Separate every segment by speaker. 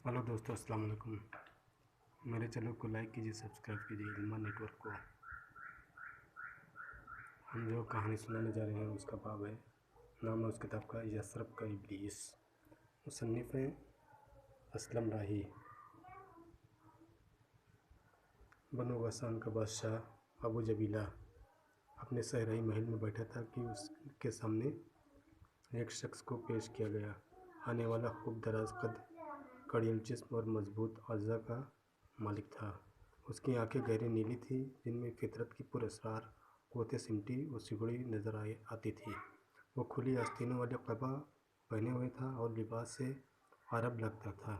Speaker 1: Hello दोस्तों, अस्सलाम वालेकुम। मेरे चैनल को लाइक कीजिए, सब्सक्राइब कीजिए इल्मा नेटवर्क को। हम जो कहानी सुनाने जा रहे हैं उसका बाब है, नाम है उस किताब का यसरब का इब्लीस। मुसन्निफ़ हैं असलम राही। बनु गसान का बादशाह अबू जबीला अपने सहराई महल में बैठा था कि उसके सामने एक शख्स को पेश किया गया। आने वाला खूब दराज कद, कड़ियल जिस्म और मजबूत अज़ा का मालिक था। उसकी आंखें गहरी नीली थी, जिनमें फितरत की पुरअसरार क़ुव्वत सिमटी और सिकुड़ी नज़र आती थी। वो खुली आस्तीनों वाले क़बा पहने हुए था और लिबास से अरब लगता था।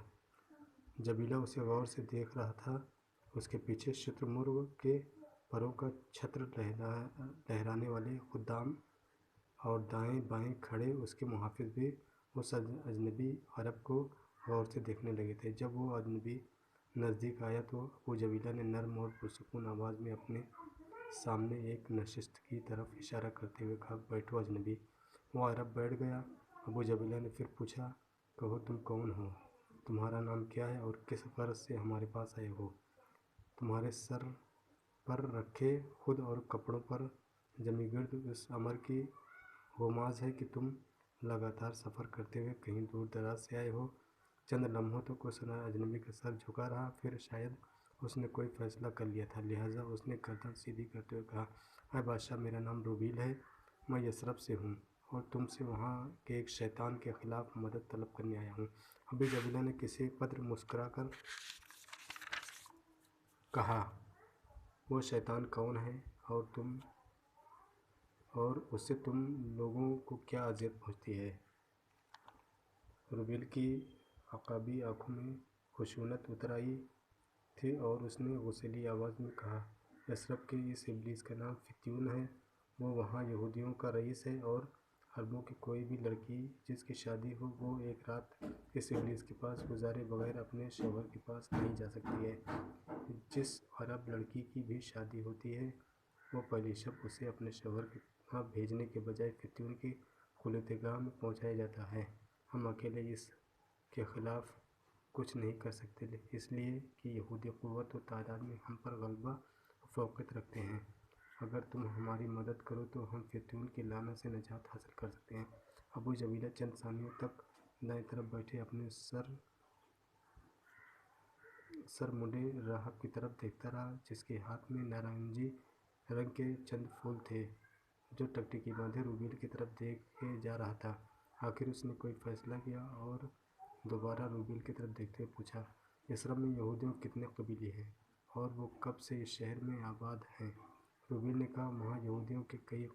Speaker 1: जबीला उसे गौर से देख रहा था। उसके पीछे शुतुरमुर्ग के परों का छत्र लहराने वाले खुद्दाम और दाएं बाएं खड़े उसके मुहाफिज भी उस अजनबी अरब को गौर से देखने लगे थे। जब वो अजनबी नज़दीक आया तो अबू जबीला ने नर्म और पुरसुकून आवाज़ में अपने सामने एक नशिस्त की तरफ इशारा करते हुए कहा, बैठो अजनबी। वो अरब बैठ गया। अबू जबीला ने फिर पूछा, कहो तुम कौन हो, तुम्हारा नाम क्या है और किस गर्ज से हमारे पास आए हो? तुम्हारे सर पर रखे खुद और कपड़ों पर जमी गिर्द इस अमर की गोमाज है कि तुम लगातार सफ़र करते हुए कहीं दूर दराज से आए हो। चंद लम्हों तक उस अजनबी का सर झुका रहा, फिर शायद उसने कोई फ़ैसला कर लिया था, लिहाजा उसने गर्दन सीधी करते हुए कहा, अय बादशाह, मेरा नाम रूबील है, मैं यसरब से हूँ और तुमसे वहाँ के एक शैतान के ख़िलाफ़ मदद तलब करने आया हूँ। अबू जबीला ने किसी कदर मुस्कुरा कर कहा, वो शैतान कौन है और उससे तुम लोगों को क्या अज़ियत पहुँचती है? रूबील की अकाबी आँखों में खुशूनत उतर आई थी और उसने गुस्सैली आवाज़ में कहा, यसरब के इस इब्लीस का नाम फ़ित्यून है। वो वहाँ यहूदियों का रईस है और अरबों की कोई भी लड़की जिसकी शादी हो वो एक रात इस इब्लीस के पास गुजारे बगैर अपने शौहर के पास नहीं जा सकती है। जिस अरब लड़की की भी शादी होती है वो पहली शब उसे अपने शौहर के वहाँ भेजने के बजाय फ़ित्यून की खुलूतगाह में पहुँचाया जाता है। हम अकेले इसके ख़िलाफ़ कुछ नहीं कर सकते, इसलिए कि यहूदी क़ुव्वत और तादाद में हम पर गलबा और फ़ौक़ियत रखते हैं। अगर तुम हमारी मदद करो तो हम फ़ित्यून की लानत से निजात हासिल कर सकते हैं। अबू जबीला चंद सानियों तक दाएं तरफ बैठे अपने सर मुड़े राहब की तरफ देखता रहा, जिसके हाथ में नारंगी रंग के चंद फूल थे, जो टकटकी बांधे रूबील की तरफ देखे जा रहा था। आखिर उसने कोई फ़ैसला किया और दोबारा रूबील की तरफ देखते हुए पूछा, यसरब में यहूदियों के कितने कबीले हैं और वो कब से इस शहर में आबाद हैं? रूबील ने कहा, वहाँ यहूदियों के कई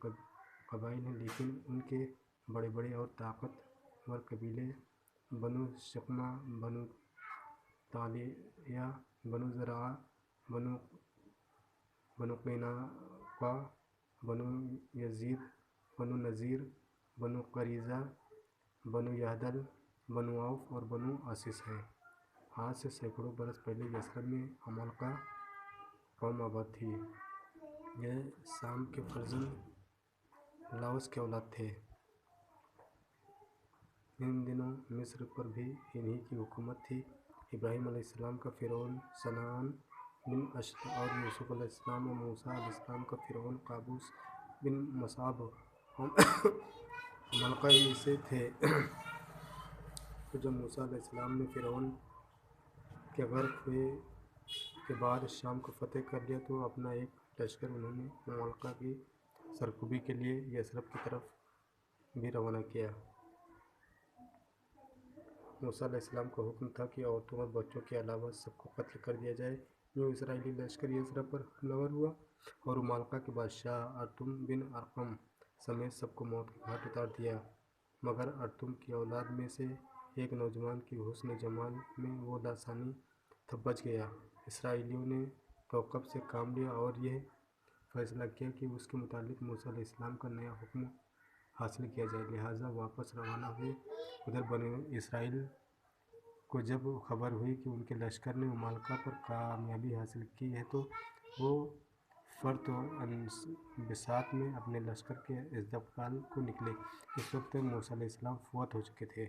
Speaker 1: कबाइल हैं, लेकिन उनके बड़े बड़े और ताकतवर कबीले बनु शक्मा, बनु तालिया, बनु ज़रा, बनु क़ैनुक़ा, बनु यज़ीद, बनु नज़ीर, बनु क़रीज़ा, बनु यहदल, बनु औफ़ और बनु आसिस हैं। आज से सैकड़ों बरस पहले यसरब में अमालका कौम आबाद थी। यह शाम के फ़र्ज़ंद लाओस के औलाद थे। इन दिनों मिस्र पर भी इन्हीं की हुकूमत थी। इब्राहीम अलैहिस्सलाम का फ़िरौन सनान बिन अशद और यूसुफ़ अलैहिस्सलाम और मूसा अलैहिस्सलाम का फ़िरौन काबूस बिन मसाब अमालका ही से थे। तो जब मूसा अलैहिस्सलाम ने फ़िरौन के गर्क हुए के बाद शाम को फ़तह कर लिया तो अपना एक लश्कर उन्होंने अमालका की सरकुबी के लिए यसरब की तरफ भी रवाना किया। मूसा अलैहिस्सलाम का हुक्म था कि औरतों और बच्चों के अलावा सबको कत्ल कर दिया जाए। जो इसराइली लश्कर यसरब पर हमलावर हुआ और अमालका के बादशाह अर्तुम बिन अरक़म समेत सबको मौत के घाट उतार दिया, मगर अर्तुम की औलाद में से एक नौजवान की हुस्न जमाल में वो लासानी तब बच गया। इसराइलियों ने कौकब से काम लिया और यह फ़ैसला किया कि उसके मुतालिक मूसा अलैहिस्सलाम का नया हुक्म हासिल किया जाए, लिहाजा वापस रवाना हुए। उधर बनी इसराइल को जब खबर हुई कि उनके लश्कर ने अमालका पर कामयाबी हासिल की है तो वो फ़र्त और बिसात में अपने लश्कर के इस्तक़बाल को निकले। इस वक्त मूसा अलैहिस्सलाम फ़ौत हो चुके थे।